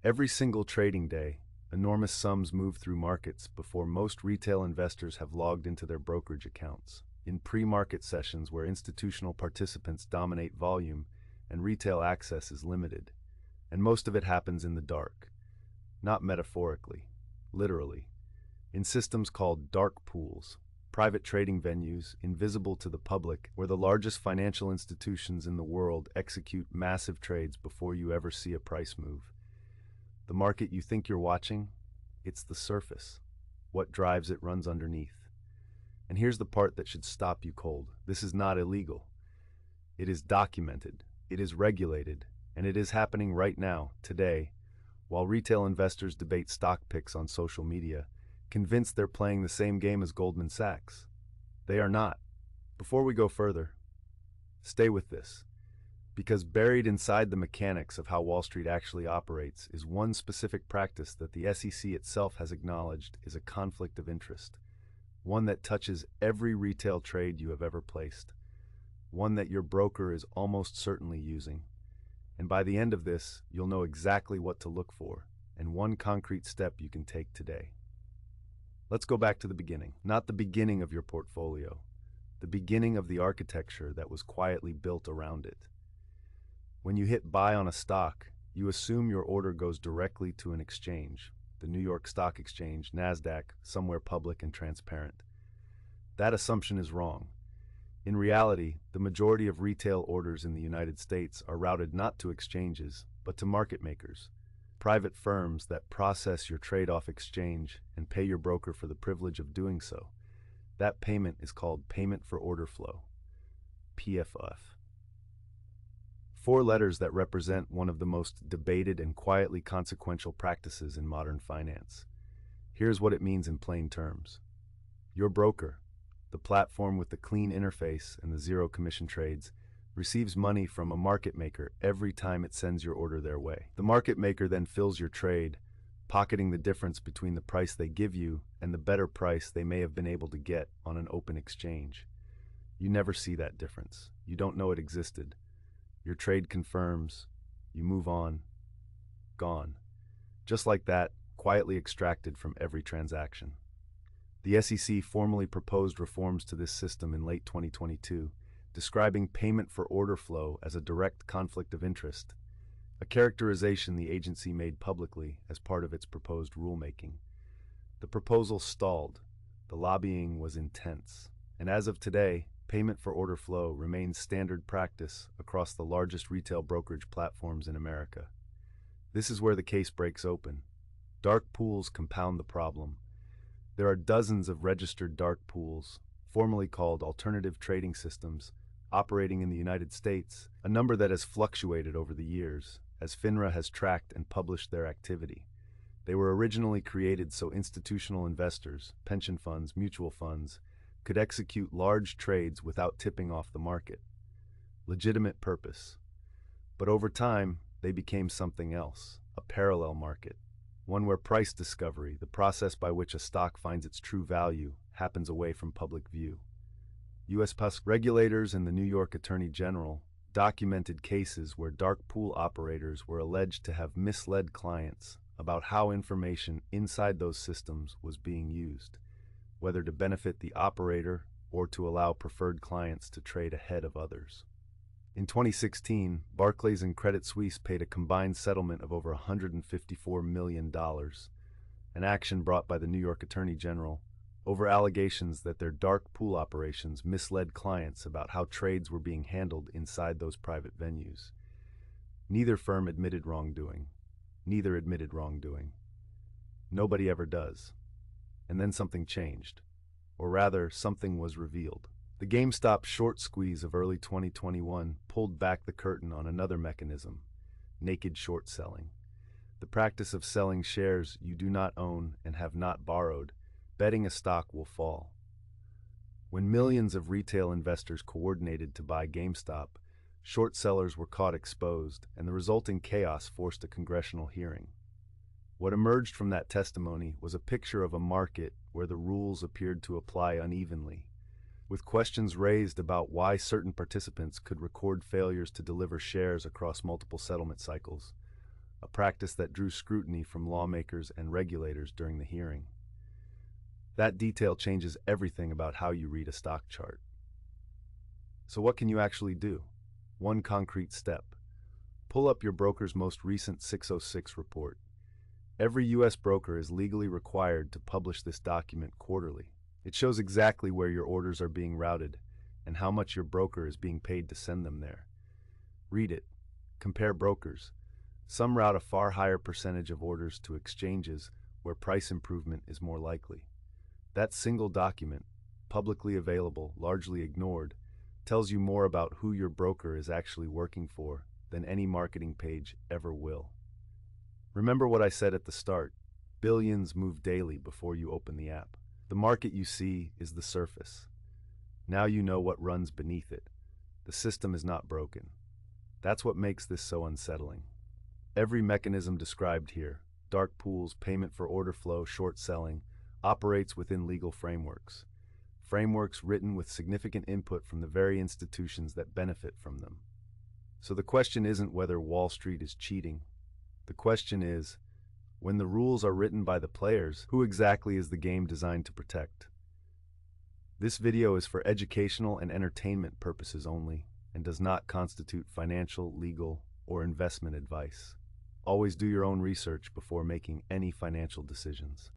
Every single trading day, enormous sums move through markets before most retail investors have logged into their brokerage accounts. In pre-market sessions where institutional participants dominate volume and retail access is limited, and most of it happens in the dark, not metaphorically, literally, in systems called dark pools, private trading venues invisible to the public where the largest financial institutions in the world execute massive trades before you ever see a price move. The market you think you're watching, it's the surface. What drives it runs underneath. And here's the part that should stop you cold. This is not illegal. It is documented, it is regulated, and it is happening right now, today, while retail investors debate stock picks on social media, convinced they're playing the same game as Goldman Sachs. They are not. Before we go further, stay with this. Because buried inside the mechanics of how Wall Street actually operates is one specific practice that the SEC itself has acknowledged is a conflict of interest, one that touches every retail trade you have ever placed, one that your broker is almost certainly using. And by the end of this, you'll know exactly what to look for, and one concrete step you can take today. Let's go back to the beginning, not the beginning of your portfolio, the beginning of the architecture that was quietly built around it. When you hit buy on a stock, you assume your order goes directly to an exchange, the New York Stock Exchange, NASDAQ, somewhere public and transparent. That assumption is wrong. In reality, the majority of retail orders in the United States are routed not to exchanges, but to market makers, private firms that process your trade off exchange and pay your broker for the privilege of doing so. That payment is called payment for order flow, PFF. Four letters that represent one of the most debated and quietly consequential practices in modern finance. Here's what it means in plain terms. Your broker, the platform with the clean interface and the zero commission trades, receives money from a market maker every time it sends your order their way. The market maker then fills your trade, pocketing the difference between the price they give you and the better price they may have been able to get on an open exchange. You never see that difference. You don't know it existed. Your trade confirms, you move on, gone. Just like that, quietly extracted from every transaction. The SEC formally proposed reforms to this system in late 2022, describing payment for order flow as a direct conflict of interest, a characterization the agency made publicly as part of its proposed rulemaking. The proposal stalled, the lobbying was intense, and as of today, payment for order flow remains standard practice across the largest retail brokerage platforms in America. This is where the case breaks open. Dark pools compound the problem. There are dozens of registered dark pools, formerly called alternative trading systems, operating in the United States, a number that has fluctuated over the years, as FINRA has tracked and published their activity. They were originally created so institutional investors, pension funds, mutual funds, could execute large trades without tipping off the market. Legitimate purpose. But over time, they became something else, a parallel market, one where price discovery, the process by which a stock finds its true value, happens away from public view. U.S. regulators and the New York Attorney General documented cases where dark pool operators were alleged to have misled clients about how information inside those systems was being used, whether to benefit the operator or to allow preferred clients to trade ahead of others. In 2016, Barclays and Credit Suisse paid a combined settlement of over $154 million, an action brought by the New York Attorney General over allegations that their dark pool operations misled clients about how trades were being handled inside those private venues. Neither firm admitted wrongdoing. Neither admitted wrongdoing. Nobody ever does. And then something changed. Or rather, something was revealed. The GameStop short squeeze of early 2021 pulled back the curtain on another mechanism, naked short selling. The practice of selling shares you do not own and have not borrowed, betting a stock will fall. When millions of retail investors coordinated to buy GameStop, short sellers were caught exposed, and the resulting chaos forced a congressional hearing. What emerged from that testimony was a picture of a market where the rules appeared to apply unevenly, with questions raised about why certain participants could record failures to deliver shares across multiple settlement cycles, a practice that drew scrutiny from lawmakers and regulators during the hearing. That detail changes everything about how you read a stock chart. So what can you actually do? One concrete step. Pull up your broker's most recent 606 report. Every U.S. broker is legally required to publish this document quarterly. It shows exactly where your orders are being routed and how much your broker is being paid to send them there. Read it. Compare brokers. Some route a far higher percentage of orders to exchanges where price improvement is more likely. That single document, publicly available, largely ignored, tells you more about who your broker is actually working for than any marketing page ever will. Remember what I said at the start. Billions move daily before you open the app. The market you see is the surface. Now you know what runs beneath it. The system is not broken. That's what makes this so unsettling. Every mechanism described here, dark pools, payment for order flow, short selling, operates within legal frameworks. Frameworks written with significant input from the very institutions that benefit from them. So the question isn't whether Wall Street is cheating. The question is, when the rules are written by the players, who exactly is the game designed to protect? This video is for educational and entertainment purposes only and does not constitute financial, legal, or investment advice. Always do your own research before making any financial decisions.